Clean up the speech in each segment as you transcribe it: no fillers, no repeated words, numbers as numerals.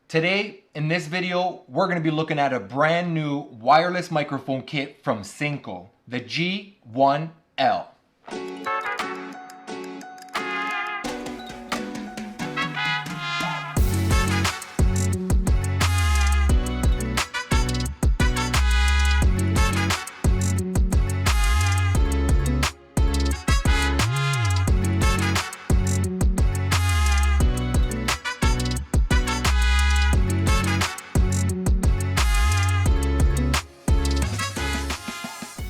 Today, in this video, we're going to be looking at a brand new wireless microphone kit from SYNCO, the G1L.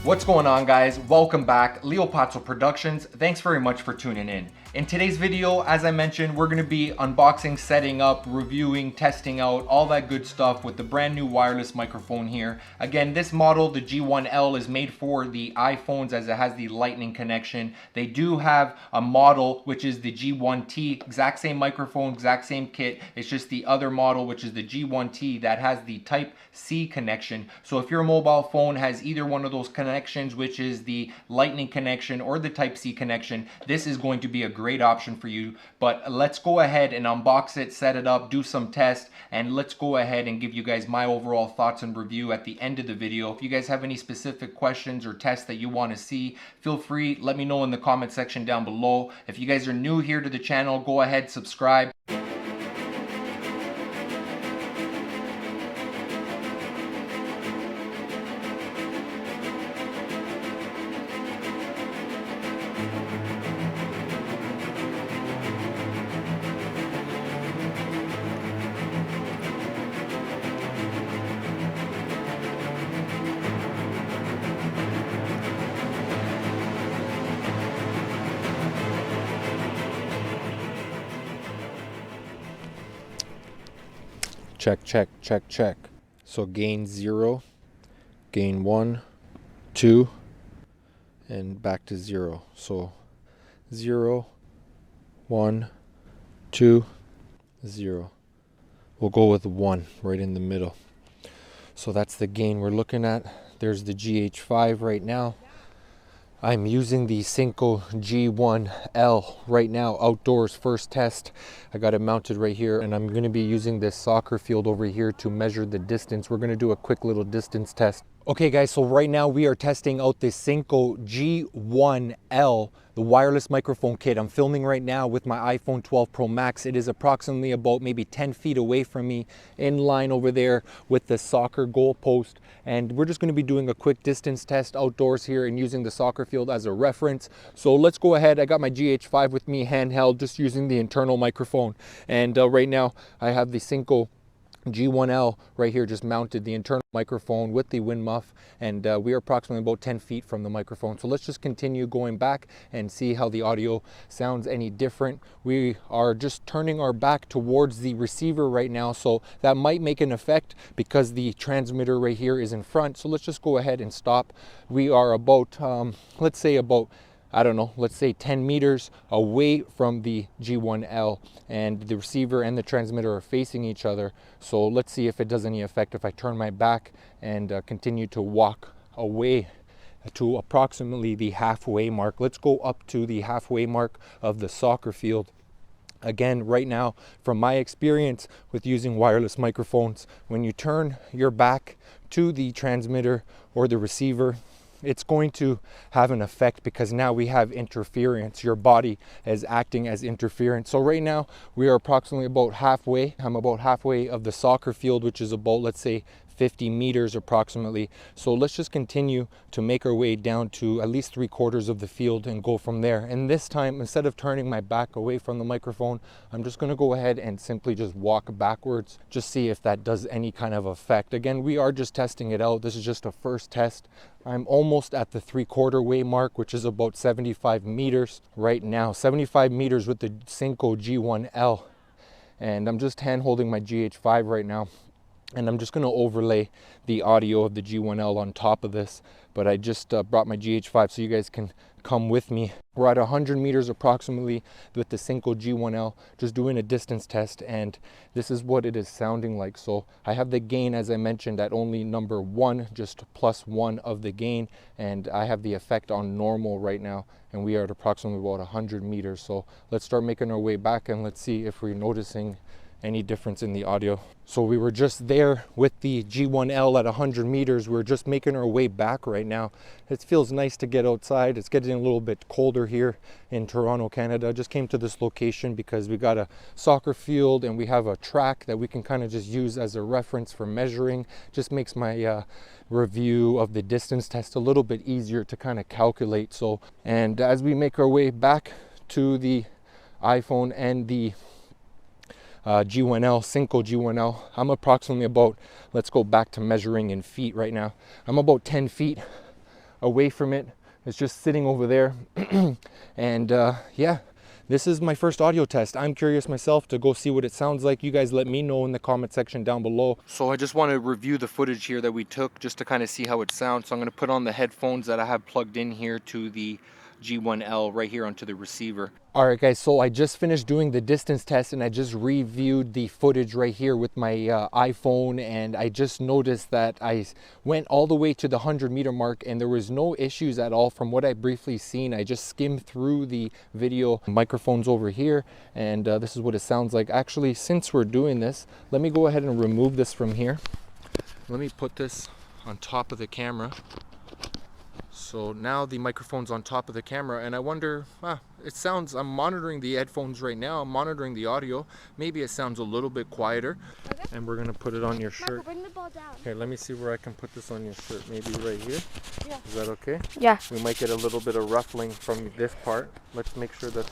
What's going on, guys? Welcome back, Leopazzo Productions. Thanks very much for tuning in. In today's video, as I mentioned, we're going to be unboxing, setting up, reviewing, testing out, all that good stuff with the brand new wireless microphone here. Again, this model, the G1L, is made for the iPhones as it has the lightning connection. They do have a model, which is the G1T, exact same microphone, exact same kit. It's just the other model, which is the G1T, that has the Type-C connection. So if your mobile phone has either one of those connections, which is the lightning connection or the Type-C connection, this is going to be a great option for you. But let's go ahead and unbox it, set it up, do some tests, and let's go ahead and give you guys my overall thoughts and review at the end of the video. If you guys have any specific questions or tests that you want to see, feel free, let me know in the comment section down below. If you guys are new here to the channel, go ahead, subscribe. Check. So gain 0, gain 1, 2, and back to 0. So 0, 1, 2, 0. We'll go with 1 right in the middle. So that's the gain we're looking at. There's the GH5 right now. I'm using the SYNCO G1L right now, outdoors, first test. I got it mounted right here, and I'm going to be using this soccer field over here to measure the distance. We're going to do a quick little distance test. Okay guys, so right now we are testing out the SYNCO G1L, the wireless microphone kit. I'm filming right now with my iPhone 12 Pro Max. It is approximately about maybe 10 feet away from me, in line over there with the soccer goal post. And we're just going to be doing a quick distance test outdoors here and using the soccer field as a reference. So let's go ahead. I got my GH5 with me handheld, just using the internal microphone. And right now I have the SYNCO G1L right here, just mounted the internal microphone with the wind muff, and we are approximately about 10 feet from the microphone. So let's just continue going back and see how the audio sounds any different. We are just turning our back towards the receiver right now, so that might make an effect because the transmitter right here is in front. So let's just go ahead and stop. We are about let's say about, I don't know, let's say 10 meters away from the G1L, and the receiver and the transmitter are facing each other. So let's see if it does any effect if I turn my back and continue to walk away to approximately the halfway mark. Let's go up to the halfway mark of the soccer field. Again, right now, from my experience with using wireless microphones, when you turn your back to the transmitter or the receiver, it's going to have an effect because now we have interference. Your body is acting as interference. So right now we are approximately about halfway. I'm about halfway of the soccer field, which is about, let's say, 50 meters approximately. So let's just continue to make our way down to at least 3/4 of the field and go from there. And this time, instead of turning my back away from the microphone, I'm just going to go ahead and simply just walk backwards, just see if that does any kind of effect. Again, we are just testing it out. This is just a first test. I'm almost at the 3/4 way mark, which is about 75 meters right now. 75 meters with the SYNCO G1L. And I'm just hand holding my GH5 right now. And I'm just going to overlay the audio of the G1L on top of this. But I just brought my GH5 so you guys can come with me. We're at 100 meters approximately with the SYNCO G1L, just doing a distance test, and this is what it is sounding like. So I have the gain, as I mentioned, at only number 1, just +1 of the gain, and I have the effect on normal right now, and we are at approximately about 100 meters. So let's start making our way back and let's see if we're noticing any difference in the audio. So we were just there with the G1L at 100 meters. We're just making our way back right now. It feels nice to get outside. It's getting a little bit colder here in Toronto, Canada. I just came to this location because we got a soccer field and we have a track that we can kind of just use as a reference for measuring. Just makes my review of the distance test a little bit easier to kind of calculate. So, and as we make our way back to the iPhone and the G1L, SYNCO G1L, I'm approximately about, let's go back to measuring in feet right now. I'm about 10 feet away from it. It's just sitting over there. And yeah, this is my first audio test. I'm curious myself to go see what it sounds like. You guys let me know in the comment section down below. So I just want to review the footage here that we took just to kind of see how it sounds. So I'm going to put on the headphones that I have plugged in here to the G1L right here onto the receiver. All right guys, so I just finished doing the distance test and I just reviewed the footage right here with my iPhone, and I just noticed that I went all the way to the 100-meter mark and there was no issues at all from what I briefly seen. I just skimmed through the video. Microphones over here, and this is what it sounds like. Actually, since we're doing this, let me go ahead and remove this from here. Let me put this on top of the camera. So now the microphone's on top of the camera, and I wonder, it sounds, I'm monitoring the headphones right now, I'm monitoring the audio. Maybe it sounds a little bit quieter. Okay. And we're gonna put it on your shirt. Marco, bring the ball down. Okay, let me see where I can put this on your shirt. Maybe right here? Yeah. Is that okay? Yeah. We might get a little bit of ruffling from this part. Let's make sure that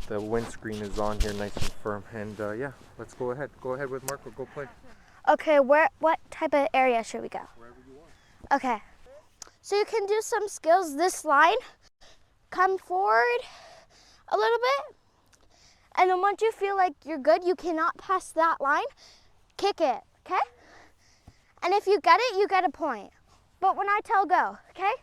the windscreen is on here nice and firm. And yeah, let's go ahead. Go ahead with Marco, go play. Okay, what type of area should we go? Wherever you want. Okay. So you can do some skills. This line, come forward a little bit, and then once you feel like you're good, you cannot pass that line, kick it, okay? And if you get it, you get a point. But when I tell go, okay?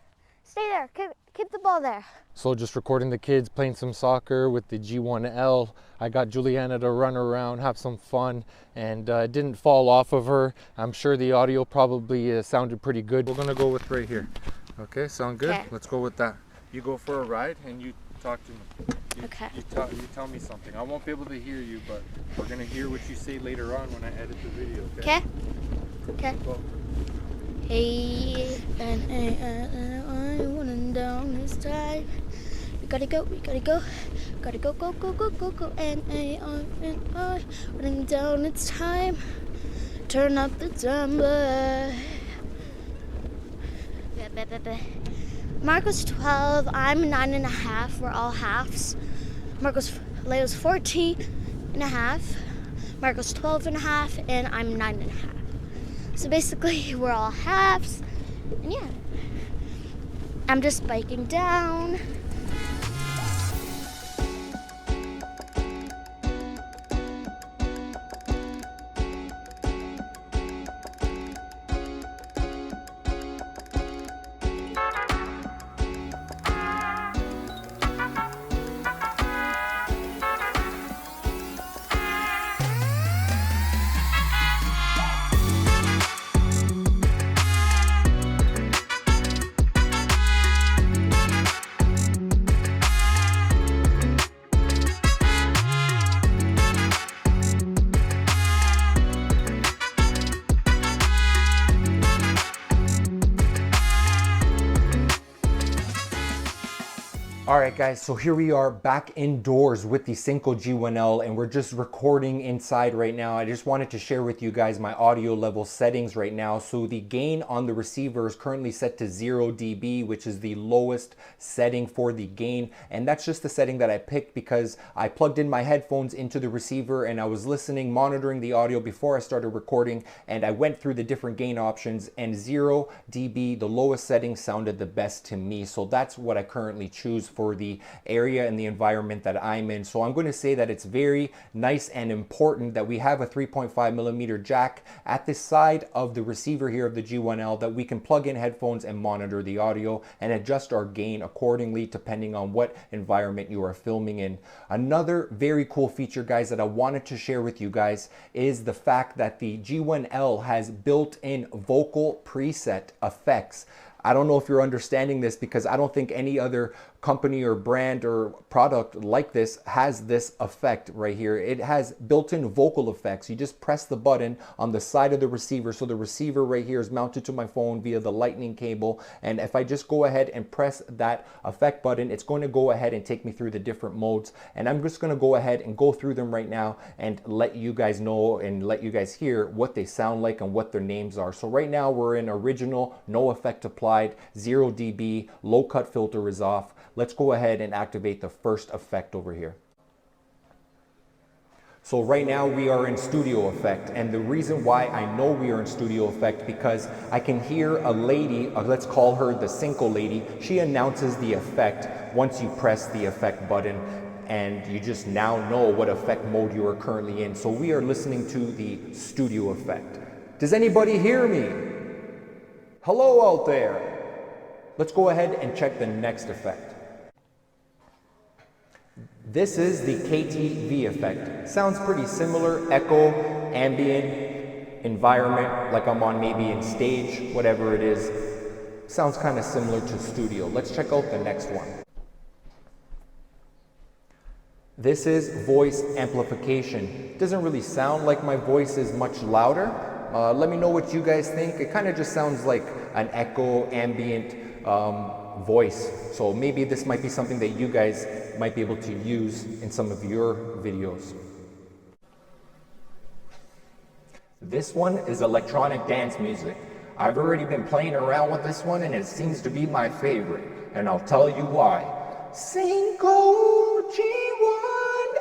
Stay there, keep the ball there. So just recording the kids playing some soccer with the G1L. I got Juliana to run around, have some fun, and it didn't fall off of her. I'm sure the audio probably sounded pretty good. We're gonna go with right here. Okay, sound good? Okay. Let's go with that. You go for a ride and you talk to me. Okay. You tell me something. I won't be able to hear you, but we're gonna hear what you say later on when I edit the video, okay? Okay. Go. Hey, and I running down this time. We gotta go, gotta go, go, and I running down, it's time. Turn up the number. Marco's 12, I'm 9.5, we're all halves. Leo's 14 and a half, Marco's 12.5, and I'm 9.5. So basically, we're all halves, and yeah. I'm just biking down. All right guys, so here we are back indoors with the SYNCO G1L, and we're just recording inside right now. I just wanted to share with you guys my audio level settings right now. So the gain on the receiver is currently set to 0 dB, which is the lowest setting for the gain. And that's just the setting that I picked because I plugged in my headphones into the receiver and I was listening, monitoring the audio before I started recording, and I went through the different gain options, and 0 dB, the lowest setting, sounded the best to me. So that's what I currently choose for the area and the environment that I'm in. So I'm going to say that it's very nice and important that we have a 3.5mm jack at the side of the receiver here of the G1L, that we can plug in headphones and monitor the audio and adjust our gain accordingly depending on what environment you are filming in. Another very cool feature, guys, that I wanted to share with you guys is the fact that the G1L has built-in vocal preset effects. I don't know if you're understanding this, because I don't think any other company or brand or product like this has this effect right here. It has built-in vocal effects. You just press the button on the side of the receiver. So the receiver right here is mounted to my phone via the lightning cable. And if I just go ahead and press that effect button, it's going to go ahead and take me through the different modes. And I'm just going to go ahead and go through them right now and let you guys know and let you guys hear what they sound like and what their names are. So right now we're in original, no effect applied, 0 dB, low cut filter is off. Let's go ahead and activate the first effect over here. So right now we are in studio effect, and the reason why I know we are in studio effect because I can hear a lady, let's call her the SYNCO lady. She announces the effect once you press the effect button, and you just now know what effect mode you are currently in. So we are listening to the studio effect. Does anybody hear me? Hello out there. Let's go ahead and check the next effect. This is the KTV effect. Sounds pretty similar, echo, ambient, environment, like I'm on maybe in stage, whatever it is. Sounds kind of similar to studio. Let's check out the next one. This is voice amplification. Doesn't really sound like my voice is much louder. Let me know what you guys think. It kind of just sounds like an echo, ambient voice. So maybe this might be something that you guys might be able to use in some of your videos. This one is electronic dance music. I've already been playing around with this one and it seems to be my favorite. And I'll tell you why. SYNCO G1L.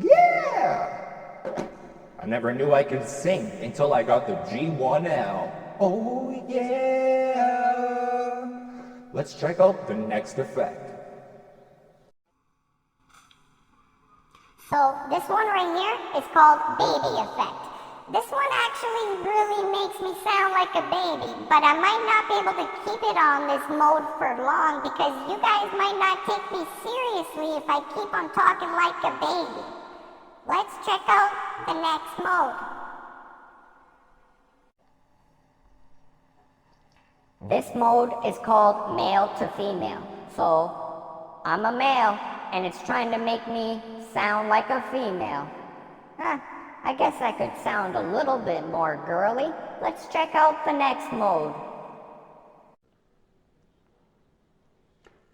Yeah! I never knew I could sing until I got the G1L. Oh yeah! Let's check out the next effect. So this one right here is called baby effect. This one actually really makes me sound like a baby, but I might not be able to keep it on this mode for long because you guys might not take me seriously if I keep on talking like a baby. Let's check out the next mode. This mode is called male to female. So I'm a male and it's trying to make me sound like a female. I guess I could sound a little bit more girly. Let's check out the next mode.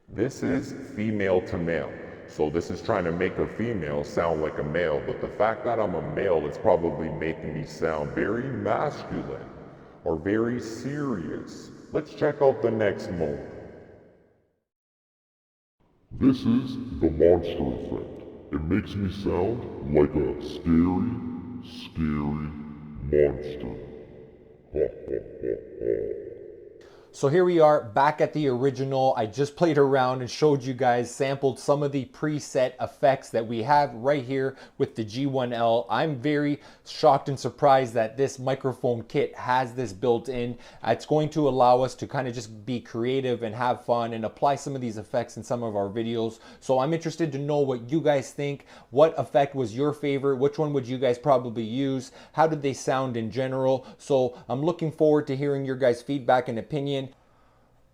This is female to male. So this is trying to make a female sound like a male, but the fact that I'm a male is probably making me sound very masculine or very serious. Let's check out the next mode. This is the monster effect. It makes me sound like a scary monster. Ha ha ha ha. So here we are back at the original. I just played around and showed you guys, sampled some of the preset effects that we have right here with the G1L. I'm very shocked and surprised that this microphone kit has this built in. It's going to allow us to kind of just be creative and have fun and apply some of these effects in some of our videos. So I'm interested to know what you guys think. What effect was your favorite? Which one would you guys probably use? How did they sound in general? So I'm looking forward to hearing your guys' feedback and opinion.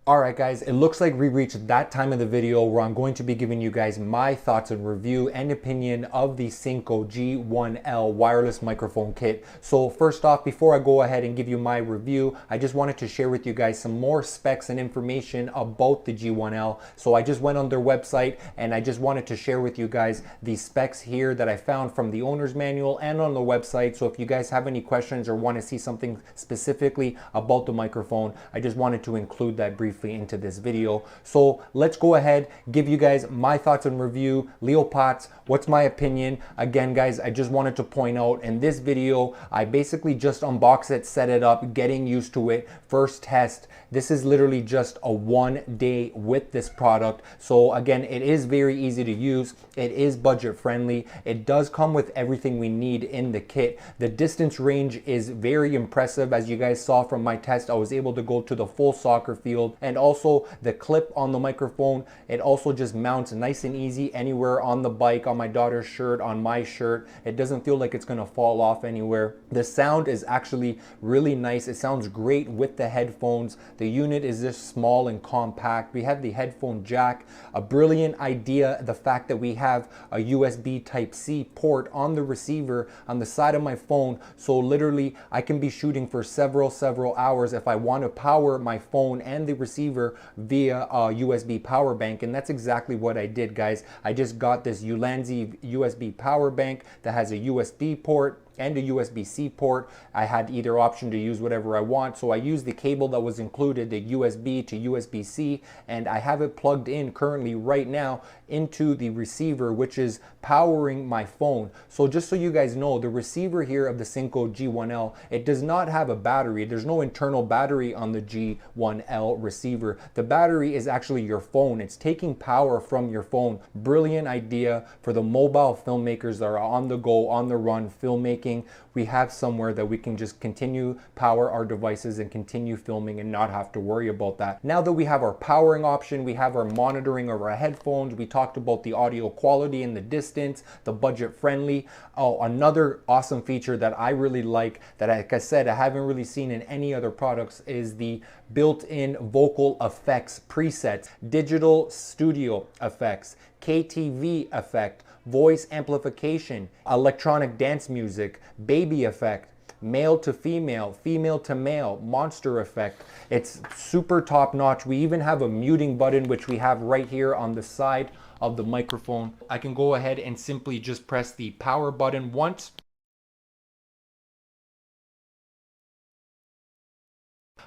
Alright guys, it looks like we reached that time of the video where I'm going to be giving you guys my thoughts and review and opinion of the SYNCO G1L wireless microphone kit. So first off, before I go ahead and give you my review, I just wanted to share with you guys some more specs and information about the G1L. So I just went on their website and I just wanted to share with you guys the specs here that I found from the owner's manual and on the website. So if you guys have any questions or want to see something specifically about the microphone, I just wanted to include that briefly into this video. So let's go ahead, give you guys my thoughts and review. Leopazzo, what's my opinion? Again guys, I just wanted to point out in this video, I basically just unboxed it, set it up, getting used to it, first test. This is literally just a 1 day with this product. So again, it is very easy to use. It is budget friendly. It does come with everything we need in the kit. The distance range is very impressive. As you guys saw from my test, I was able to go to the full soccer field And also the clip on the microphone, it also just mounts nice and easy anywhere on the bike, on my daughter's shirt, on my shirt. It doesn't feel like it's gonna fall off anywhere. The sound is actually really nice. It sounds great with the headphones. The unit is just small and compact. We have the headphone jack, a brilliant idea, the fact that we have a USB Type-C port on the receiver on the side of my phone, so literally I can be shooting for several hours if I want to power my phone and the receiver via a USB power bank. And that's exactly what I did, guys. I just got this Ulanzi USB power bank that has a USB port and a USB-C port. I had either option to use whatever I want, so I used the cable that was included, the USB to USB-C, and I have it plugged in currently right now into the receiver, which is powering my phone. So just so you guys know, the receiver here of the SYNCO G1L, it does not have a battery. There's no internal battery on the G1L receiver. The battery is actually your phone. It's taking power from your phone. Brilliant idea for the mobile filmmakers that are on the go, on the run, filmmaking. We have somewhere that we can just continue power our devices and continue filming and not have to worry about that. Now that we have our powering option, we have our monitoring of our headphones, we talked about the audio quality and the distance, the budget friendly. Oh, another awesome feature that I really like, that like I said, I haven't really seen in any other products, is the built-in vocal effects presets, digital studio effects, KTV effect, voice amplification, electronic dance music, baby effect, male to female, female to male, monster effect. It's super top notch. We even have a muting button, which we have right here on the side of the microphone. I can go ahead and simply just press the power button once.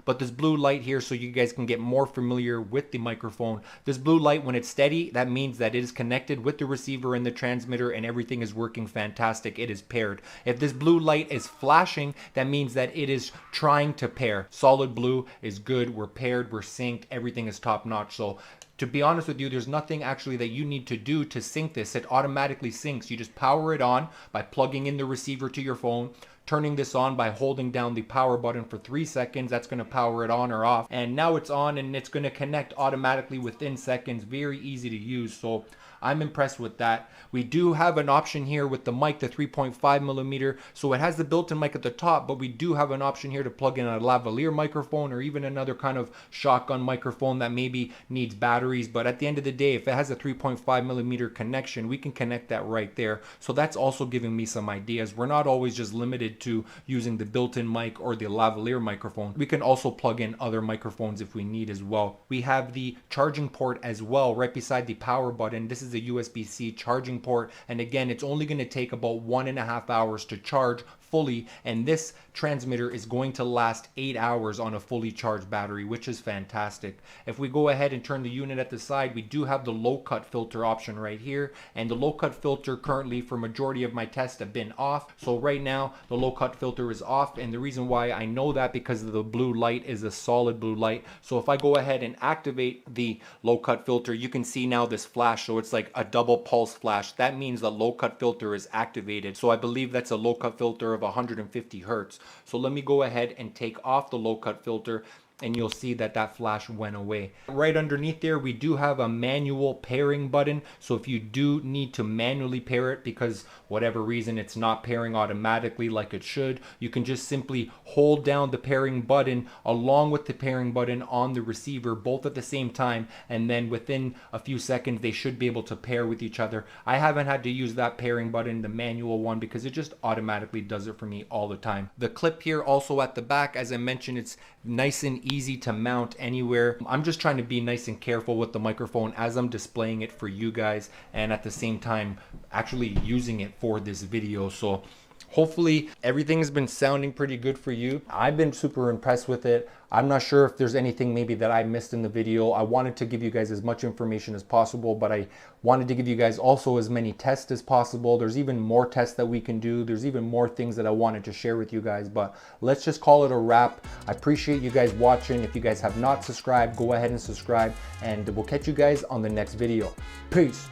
But this blue light here, so you guys can get more familiar with the microphone. This blue light, when it's steady, that means that it is connected with the receiver and the transmitter and everything is working fantastic. It is paired. If this blue light is flashing, that means that it is trying to pair. Solid blue is good. We're paired, we're synced, everything is top notch. So to be honest with you, there's nothing actually that you need to do to sync this. It automatically syncs. You just power it on by plugging in the receiver to your phone, turning this on by holding down the power button for 3 seconds. That's going to power it on or off. And now it's on and it's going to connect automatically within seconds. Very easy to use. So I'm impressed with that. We do have an option here with the mic, the 3.5 millimeter. So it has the built-in mic at the top, but we do have an option here to plug in a lavalier microphone or even another kind of shotgun microphone that maybe needs batteries. But at the end of the day, if it has a 3.5 millimeter connection, we can connect that right there. So that's also giving me some ideas. We're not always just limited to using the built-in mic or the lavalier microphone. We can also plug in other microphones if we need as well. We have the charging port as well right beside the power button. This is a USB-C charging port, and again, it's only going to take about 1.5 hours to charge fully, and this transmitter is going to last 8 hours on a fully charged battery, which is fantastic. If we go ahead and turn the unit at the side, we do have the low cut filter option right here, and the low cut filter currently for majority of my tests have been off. So right now the low cut filter is off, and the reason why I know that because the blue light is a solid blue light. So if I go ahead and activate the low cut filter, you can see now this flash, so it's like a double pulse flash. That means the low cut filter is activated. So I believe that's a low cut filter of 150 hertz. So let me go ahead and take off the low cut filter, and you'll see that that flash went away. Right underneath there, we do have a manual pairing button. So if you do need to manually pair it because whatever reason it's not pairing automatically like it should, you can just simply hold down the pairing button along with the pairing button on the receiver, both at the same time, and then within a few seconds they should be able to pair with each other. I haven't had to use that pairing button, the manual one, because it just automatically does it for me all the time. The clip here also at the back, as I mentioned, it's nice and easy to mount anywhere. I'm just trying to be nice and careful with the microphone as I'm displaying it for you guys, and at the same time actually using it for this video. So hopefully everything has been sounding pretty good for you. I've been super impressed with it. I'm not sure if there's anything maybe that I missed in the video. I wanted to give you guys as much information as possible, but I wanted to give you guys also as many tests as possible. There's even more tests that we can do. There's even more things that I wanted to share with you guys, but let's just call it a wrap. I appreciate you guys watching. If you guys have not subscribed, go ahead and subscribe, and we'll catch you guys on the next video. Peace.